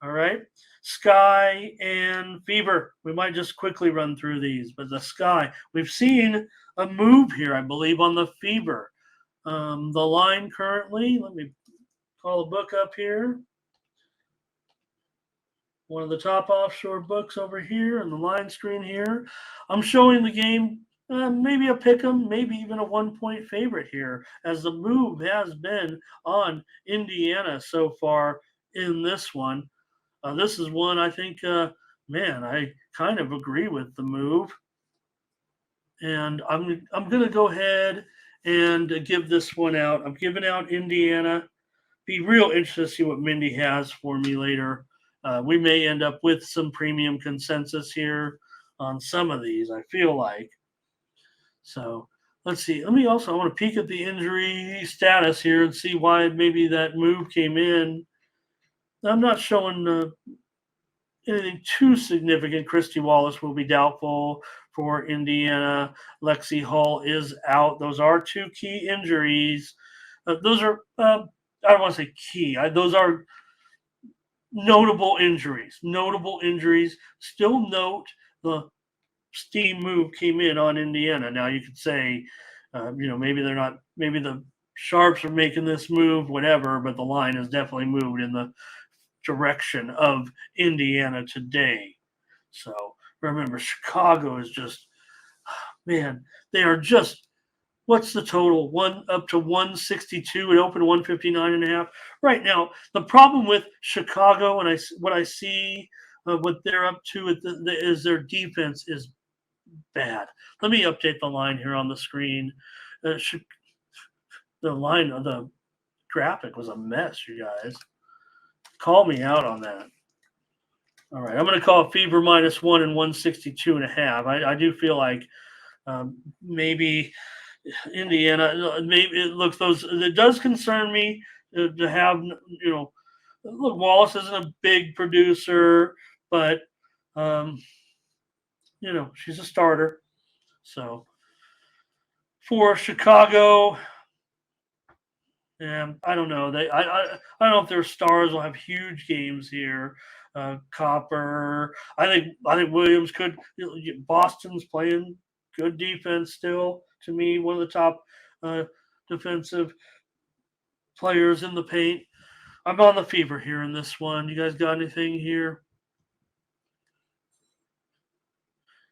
All right. Sky and Fever. We might just quickly run through these, but the Sky, we've seen a move here, I believe, on the Fever. The line currently, let me call a book up here. One of the top offshore books over here on the line screen here. I'm showing the game, maybe a pick 'em, maybe even a 1 point favorite here, as the move has been on Indiana so far in this one. This is one I think, man, I kind of agree with the move, and I'm going to go ahead and give this one out. I'm giving out Indiana. Be real interested to see what Mindy has for me later. We may end up with some premium consensus here on some of these. I feel like so. Let's see. Let me also. I want to peek at the injury status here and see why maybe that move came in. I'm not showing anything too significant. Christy Wallace will be doubtful for Indiana. Lexi Hall is out. Those are two key injuries. Those are, I don't want to say key. Those are notable injuries. Notable injuries. Still note the steam move came in on Indiana. Now you could say, maybe they're not, maybe the Sharps are making this move, whatever, but the line has definitely moved in the direction of Indiana today. So remember, Chicago is just, man, they are just, what's the total? One up to 162. It opened 159.5. Right now, the problem with Chicago, and what I see, what they're up to is their defense is bad. Let me update the line here on the screen. The line of the graphic was a mess, you guys. Call me out on that. All right, I'm going to call Fever -1 and 162.5. I do feel like maybe Indiana. Maybe it looks those. It does concern me to have Look, Wallace isn't a big producer, but she's a starter. So for Chicago, yeah, I don't know. I don't know if their stars will have huge games here. Copper. I think Williams could. Boston's playing good defense still. To me, one of the top uh, defensive players in the paint. I'm on the Fever here in this one. You guys got anything here?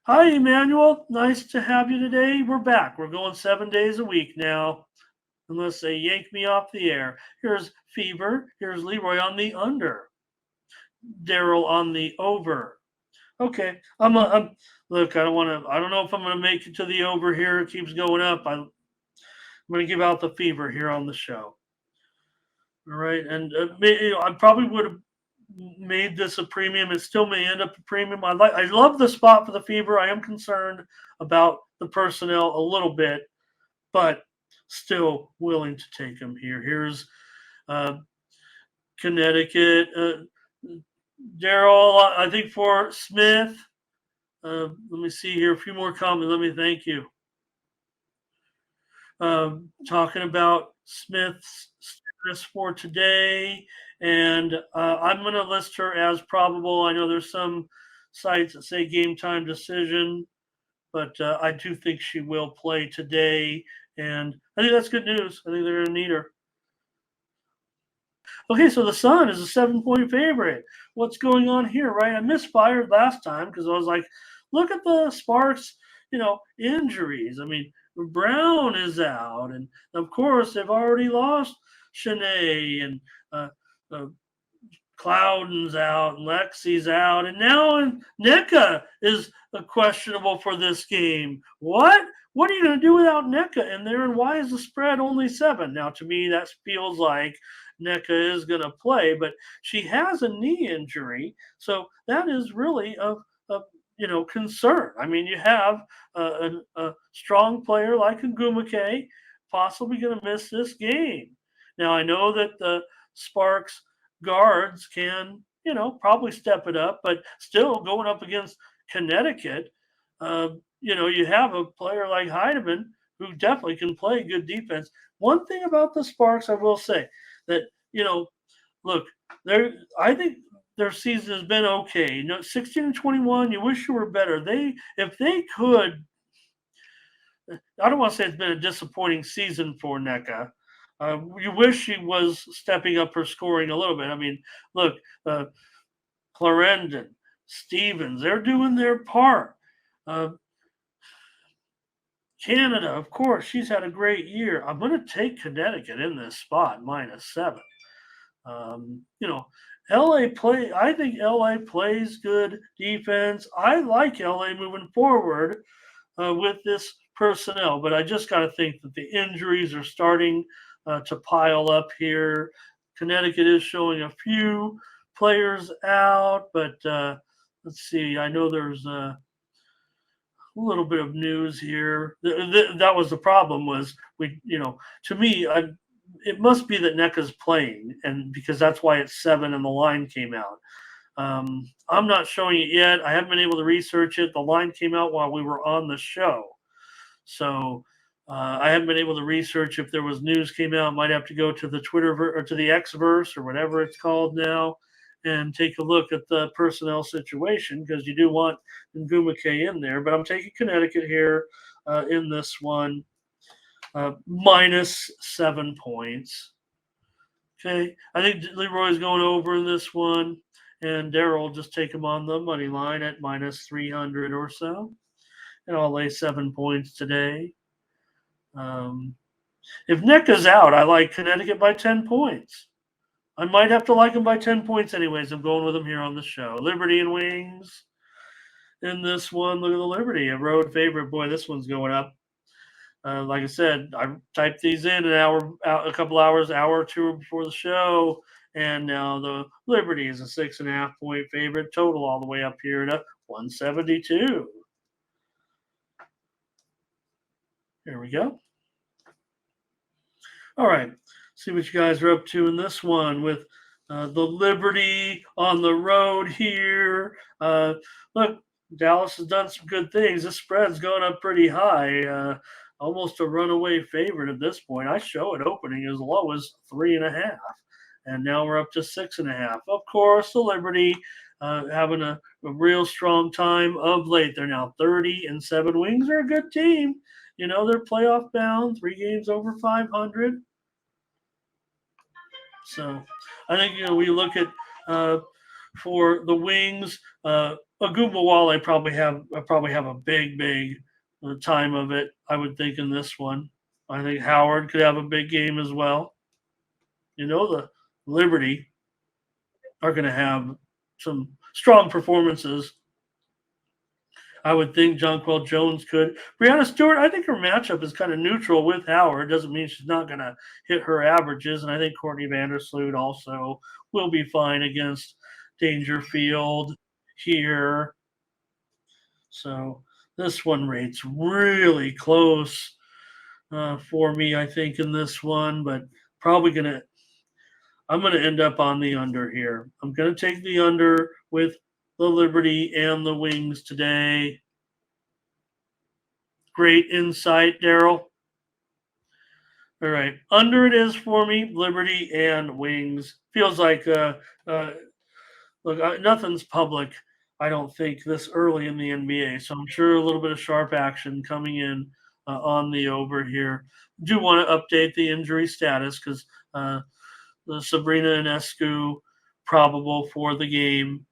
Hi, Emmanuel. Nice to have you today. We're back. We're going 7 days a week now, unless they yank me off the air. Here's Fever. Here's Leroy on the under. Daryl on the over. Okay, I'm look. I don't want to. I don't know if I'm going to make it to the over here. It keeps going up. I'm going to give out the Fever here on the show. All right, and I probably would have made this a premium. It still may end up a premium. I love the spot for the Fever. I am concerned about the personnel a little bit, but still willing to take them here. Here's Connecticut. Daryl, I think for Smith. Let me see here. A few more comments. Let me thank you. Talking about Smith's status for today, and I'm going to list her as probable. I know there's some sites that say game time decision, but I do think she will play today, and I think that's good news. I think they're going to need her. Okay, so the Sun is a 7 point favorite. What's going on here, right? I misfired last time because I was like, look at the Sparks, injuries. I mean, Brown is out, and of course they've already lost Shanae, and Cloudon's out, and Lexi's out, and now NECA is questionable for this game. What? What are you going to do without NECA in there, and why is the spread only 7? Now, to me, that feels like NECA is going to play, but she has a knee injury, so that is really a concern. I mean, you have a strong player like Ngumake possibly going to miss this game. Now, I know that the Sparks guards can, probably step it up, but still going up against Connecticut, you have a player like Heidemann who definitely can play good defense. One thing about the Sparks, I will say that, look, I think their season has been okay. 16-21. You wish you were better. If they could, I don't want to say it's been a disappointing season for NECA. You wish she was stepping up her scoring a little bit. I mean, look, Clarendon, Stevens, they're doing their part. Uh, Canada, of course, she's had a great year. I'm going to take Connecticut in this spot, -7. You know, LA play. I think LA plays good defense. I like LA moving forward with this personnel, but I just got to think that the injuries are starting to pile up here. Connecticut is showing a few players out, but let's see. I know there's a little bit of news here. That was the problem. Was to me, it must be that NECA's playing, and because that's why it's 7 and the line came out. I'm not showing it yet. I haven't been able to research it. The line came out while we were on the show, so I haven't been able to research if there was news came out. Might have to go to the Twitter or to the Xverse or whatever it's called now, and take a look at the personnel situation because you do want Ngumake in there. But I'm taking Connecticut here in this one, -7 points. Okay, I think Leroy's going over in this one, and Daryl will just take him on the money line at -300 or so, and I'll lay 7 points today. If NECA's out, I like Connecticut by 10 points. I might have to like them by 10 points anyways. I'm going with them here on the show. Liberty and Wings in this one. Look at the Liberty, a road favorite. Boy, this one's going up. Like I said, I typed these in a couple hours, hour or two before the show, and now the Liberty is a 6.5 point favorite. Total all the way up here to 172. Here we go. All right, see what you guys are up to in this one with the Liberty on the road here. Look, Dallas has done some good things. This spread's going up pretty high, almost a runaway favorite at this point. I show it opening as low as 3.5, and now we're up to 6.5. Of course, the Liberty having a real strong time of late. They're now 30-7. Wings are a good team. They're playoff bound, 3 games over 500. So I think we look at for the Wings, Agumbawale probably have a big time of it. I would think in this one. I think Howard could have a big game as well. The Liberty are going to have some strong performances. I would think Jonquel Jones could. Brianna Stewart, I think her matchup is kind of neutral with Howard. Doesn't mean she's not going to hit her averages. And I think Courtney Vandersloot also will be fine against Dangerfield here. So this one rates really close for me, I think, in this one. But I'm going to end up on the under here. I'm going to take the under with the Liberty and the Wings today. Great insight, Daryl. All right, under it is for me, Liberty and Wings. Feels like nothing's public, I don't think, this early in the NBA. So I'm sure a little bit of sharp action coming in on the over here. Do want to update the injury status because the Sabrina Ionescu probable for the game.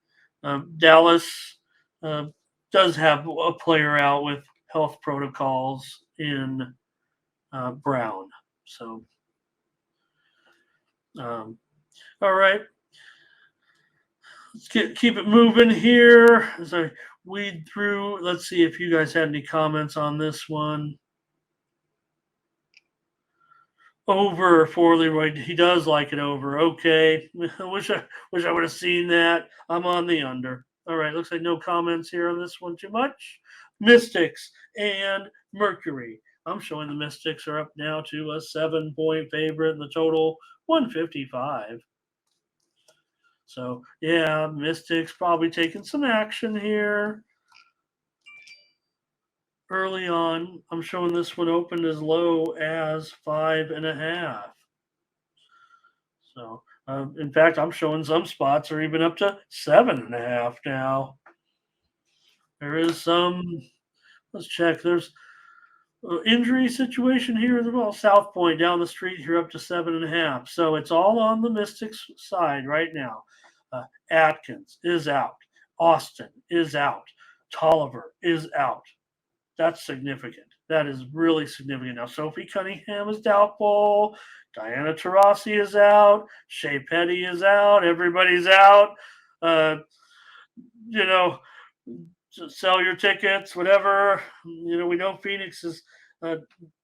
Dallas does have a player out with health protocols in Brown. So, all right. Let's keep it moving here as I weed through. Let's see if you guys had any comments on this one. Over for Leroy. He does like it over. Okay. I wish I would have seen that. I'm on the under. All right. Looks like no comments here on this one too much. Mystics and Mercury. I'm showing the Mystics are up now to a 7-point favorite in the total 155. So, yeah, Mystics probably taking some action here early on. I'm showing this one opened as low as 5.5. So In fact, I'm showing some spots are even up to 7.5 now. There is some. Let's check. There's injury situation here as well. South Point down the street here up to 7.5. So it's all on the Mystics side right now. Atkins is out. Austin is out. Tolliver is out. That's significant. That is really significant. Now, Sophie Cunningham is doubtful. Diana Taurasi is out. Shea Petty is out. Everybody's out. Uh, you know, sell your tickets, whatever. We know Phoenix is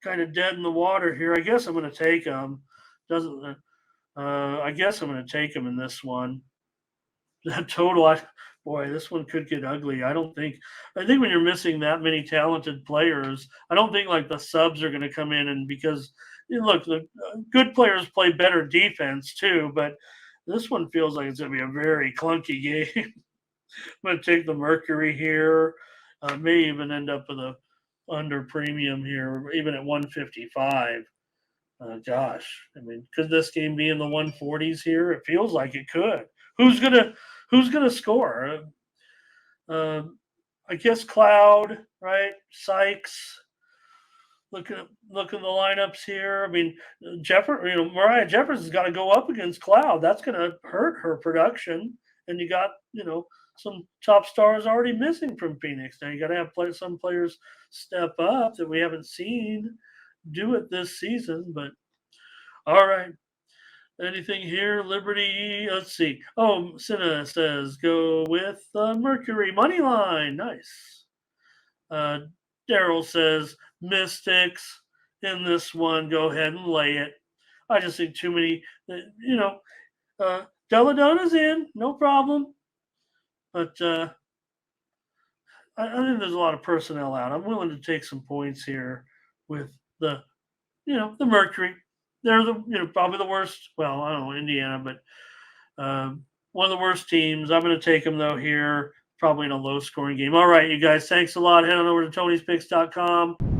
kind of dead in the water here. I guess I'm going to take them. Doesn't I guess I'm going to take them in this one. That total, boy, this one could get ugly. I think when you're missing that many talented players, I don't think like the subs are going to come in and because look, the good players play better defense too, but this one feels like it's going to be a very clunky game. I'm going to take the Mercury here. May even end up with a under premium here, even at 155. Gosh, I mean, could this game be in the 140s here? It feels like it could. Who's gonna score? Uh, I guess Cloud, right? Sykes. Look at the lineups here. I mean, Mariah Jeffers has got to go up against Cloud. That's going to hurt her production. And you got some top stars already missing from Phoenix. Now you got to have some players step up that we haven't seen do it this season. But all right. Anything here? Liberty. Let's see. Oh, Cinna says go with Mercury money line. Nice. Daryl says Mystics in this one. Go ahead and lay it. I just think too many. Delladona's in, no problem. But I think there's a lot of personnel out. I'm willing to take some points here with the Mercury. They're probably the worst. Well, I don't know Indiana, but one of the worst teams. I'm going to take them though here, probably in a low scoring game. All right, you guys, thanks a lot. Head on over to Tony'sPicks.com.